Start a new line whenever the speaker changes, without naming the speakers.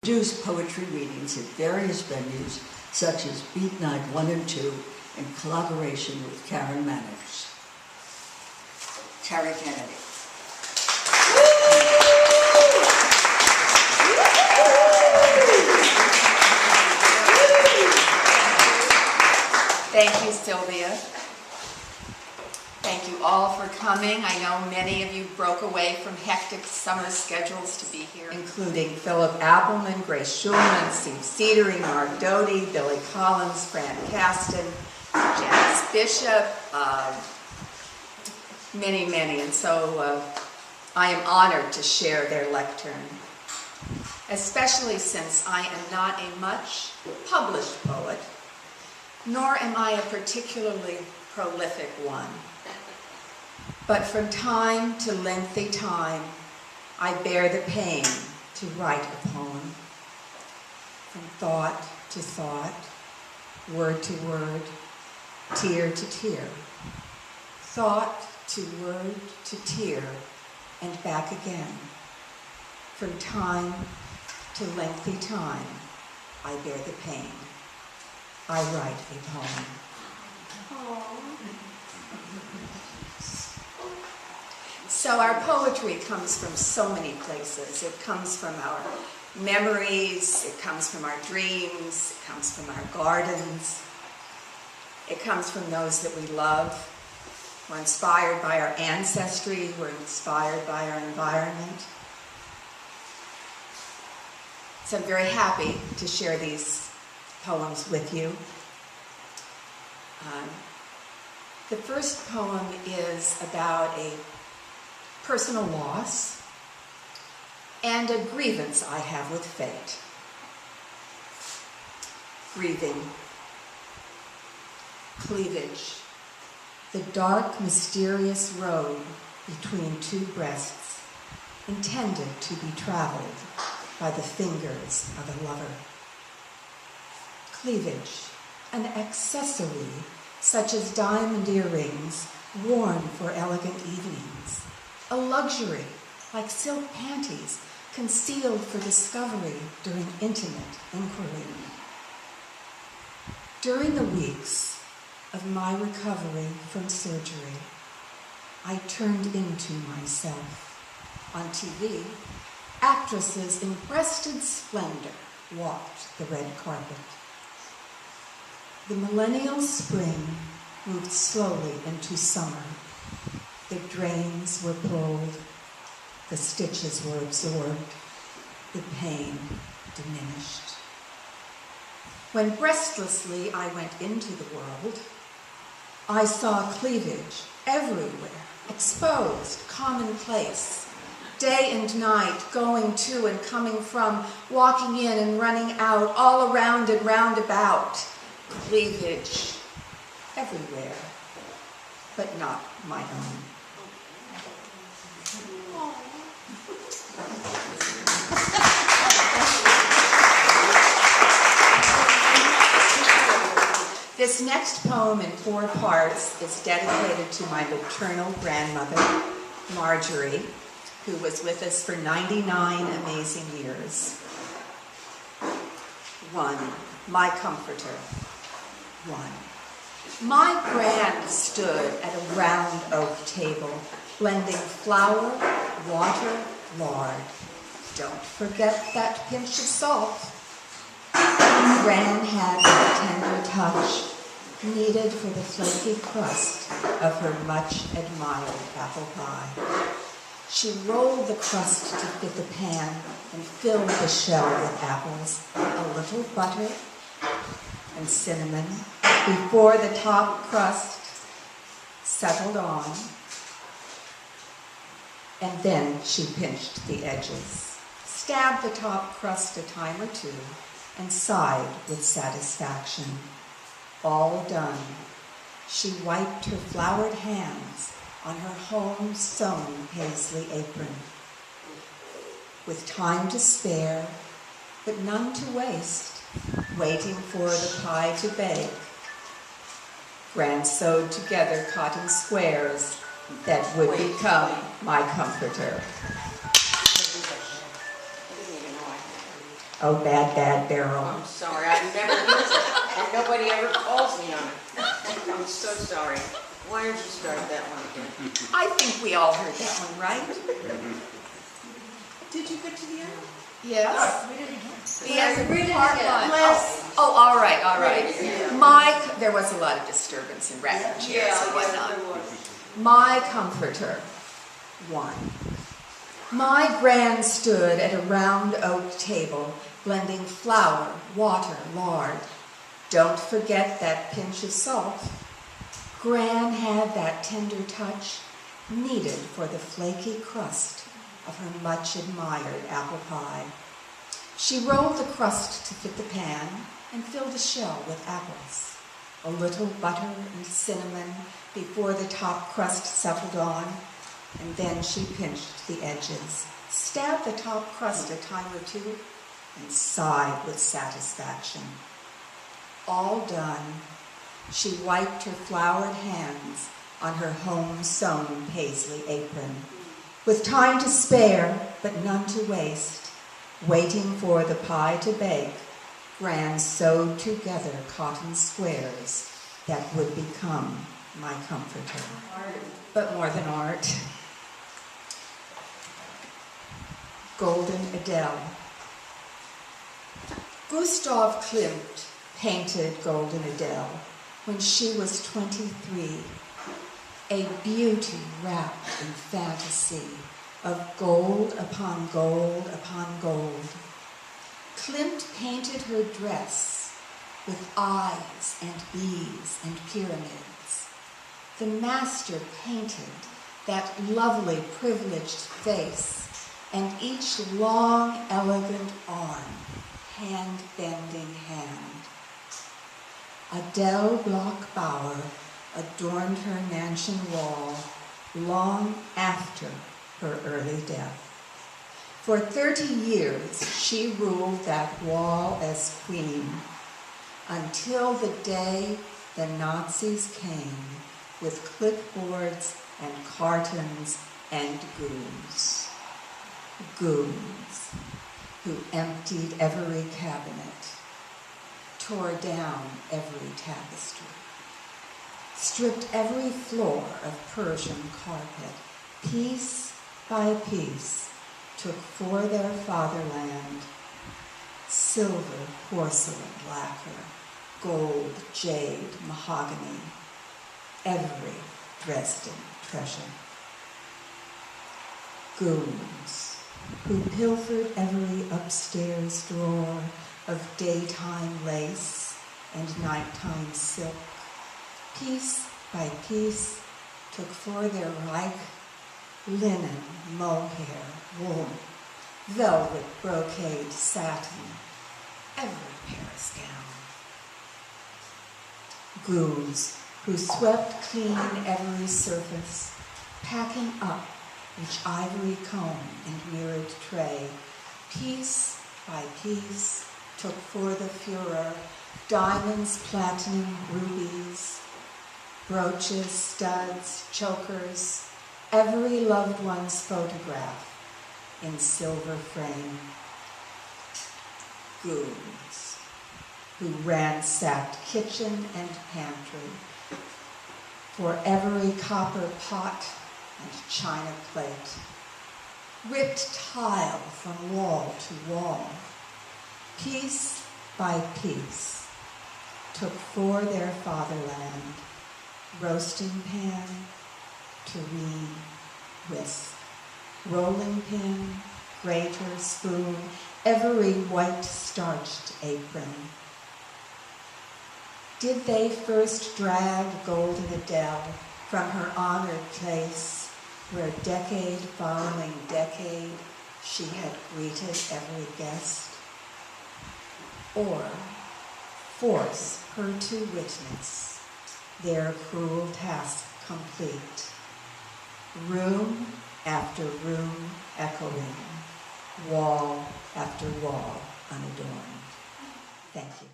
produce poetry readings at various venues such as Beat Night 1 and 2 in collaboration with Karen Manners. Teri Kennedy.
Thank you, Sylvia. Thank you all for coming. I know many of you broke away from hectic summer schedules to be here, including Philip Appelman, Grace Schulman, Steve Cedering, Mark Doty, Billy Collins, Fran Caston, Janice Bishop, many, many. And so I am honored to share their lectern, especially since I am not a much published poet, nor am I a particularly prolific one. But from time to lengthy time, I bear the pain to write a poem. From thought to thought, word to word, tear to tear. Thought to word to tear, and back again. From time to lengthy time, I bear the pain. I write a poem. So our poetry comes from so many places. It comes from our memories, it comes from our dreams, it comes from our gardens, it comes from those that we love. We're inspired by our ancestry, we're inspired by our environment. So I'm very happy to share these poems with you. The first poem is about a personal loss and a grievance I have with fate. Grieving. Cleavage. The dark, mysterious road between two breasts, intended to be traveled by the fingers of a lover. Cleavage, an accessory such as diamond earrings worn for elegant evenings. A luxury like silk panties concealed for discovery during intimate inquiry. During the weeks of my recovery from surgery, I turned into myself. On TV, actresses in breasted splendor walked the red carpet. The millennial spring moved slowly into summer. The drains were pulled, the stitches were absorbed, the pain diminished. When breastlessly I went into the world, I saw cleavage everywhere, exposed, commonplace, day and night, going to and coming from, walking in and running out, all around and round about. Cleavage everywhere, but not my own. This next poem in 4 parts is dedicated to my maternal grandmother, Marjorie, who was with us for 99 amazing years. 1. My comforter. 1. My gran stood at a round oak table, blending flour, water, lard. Don't forget that pinch of salt. Gran had a tender touch, needed for the flaky crust of her much-admired apple pie. She rolled the crust to fit the pan and filled the shell with apples, a little butter and cinnamon before the top crust settled on, and then she pinched the edges, stabbed the top crust a time or two, and sighed with satisfaction. All done. She wiped her floured hands on her home-sewn paisley apron. With time to spare, but none to waste, waiting for the pie to bake, Gran sewed together cotton squares that would become my comforter. Oh, bad, bad barrel.
I'm sorry, I've never used it, and nobody ever calls me on it. I'm so sorry. Why don't you start that one again?
I think we all heard that one, right?
Did you get to the end?
Yes.
Read it again.
The end, part one.
Let's-
Oh, all right, all right.
Yeah.
There was a lot of disturbance in racking chairs
Yeah,
and whatnot.
there was.
My comforter, 1. My gran stood at a round oak table, blending flour, water, lard. Don't forget that pinch of salt. Gran had that tender touch needed for the flaky crust of her much-admired apple pie. She rolled the crust to fit the pan and filled the shell with apples. A little butter and cinnamon before the top crust settled on, and then she pinched the edges, stabbed the top crust a time or two, and sighed with satisfaction. All done, she wiped her floured hands on her home-sewn paisley apron. With time to spare, but none to waste, waiting for the pie to bake, Gran sewed together cotton squares that would become my comforter. But more than art. Golden Adele. Gustav Klimt painted Golden Adele when she was 23, a beauty wrapped in fantasy of gold upon gold upon gold. Klimt painted her dress with eyes and bees and pyramids. The master painted that lovely privileged face and each long, elegant arm, hand-bending hand. Adele Bloch-Bauer adorned her mansion wall long after her early death. For 30 years, she ruled that wall as queen, until the day the Nazis came with clipboards and cartons and goons. Goons who emptied every cabinet, tore down every tapestry, stripped every floor of Persian carpet, piece by piece, took for their fatherland silver porcelain lacquer, gold, jade, mahogany, every Dresden treasure. Goons who pilfered every upstairs drawer of daytime lace and nighttime silk, piece by piece took for their Reich linen, mohair, wool, velvet, brocade, satin, every Paris gown. Goons who swept clean every surface, packing up each ivory comb and mirrored tray, piece by piece, took for the Führer diamonds, platinum, rubies, brooches, studs, chokers, every loved one's photograph in silver frame. Goons who ransacked kitchen and pantry for every copper pot and china plate, ripped tile from wall to wall, piece by piece, took for their fatherland roasting pan, tureen, whisk, rolling pin, grater, spoon, every white starched apron. Did they first drag Golden Adele from her honored place where decade following decade she had greeted every guest? Or force her to witness their cruel task complete, room after room echoing, wall after wall unadorned? Thank you.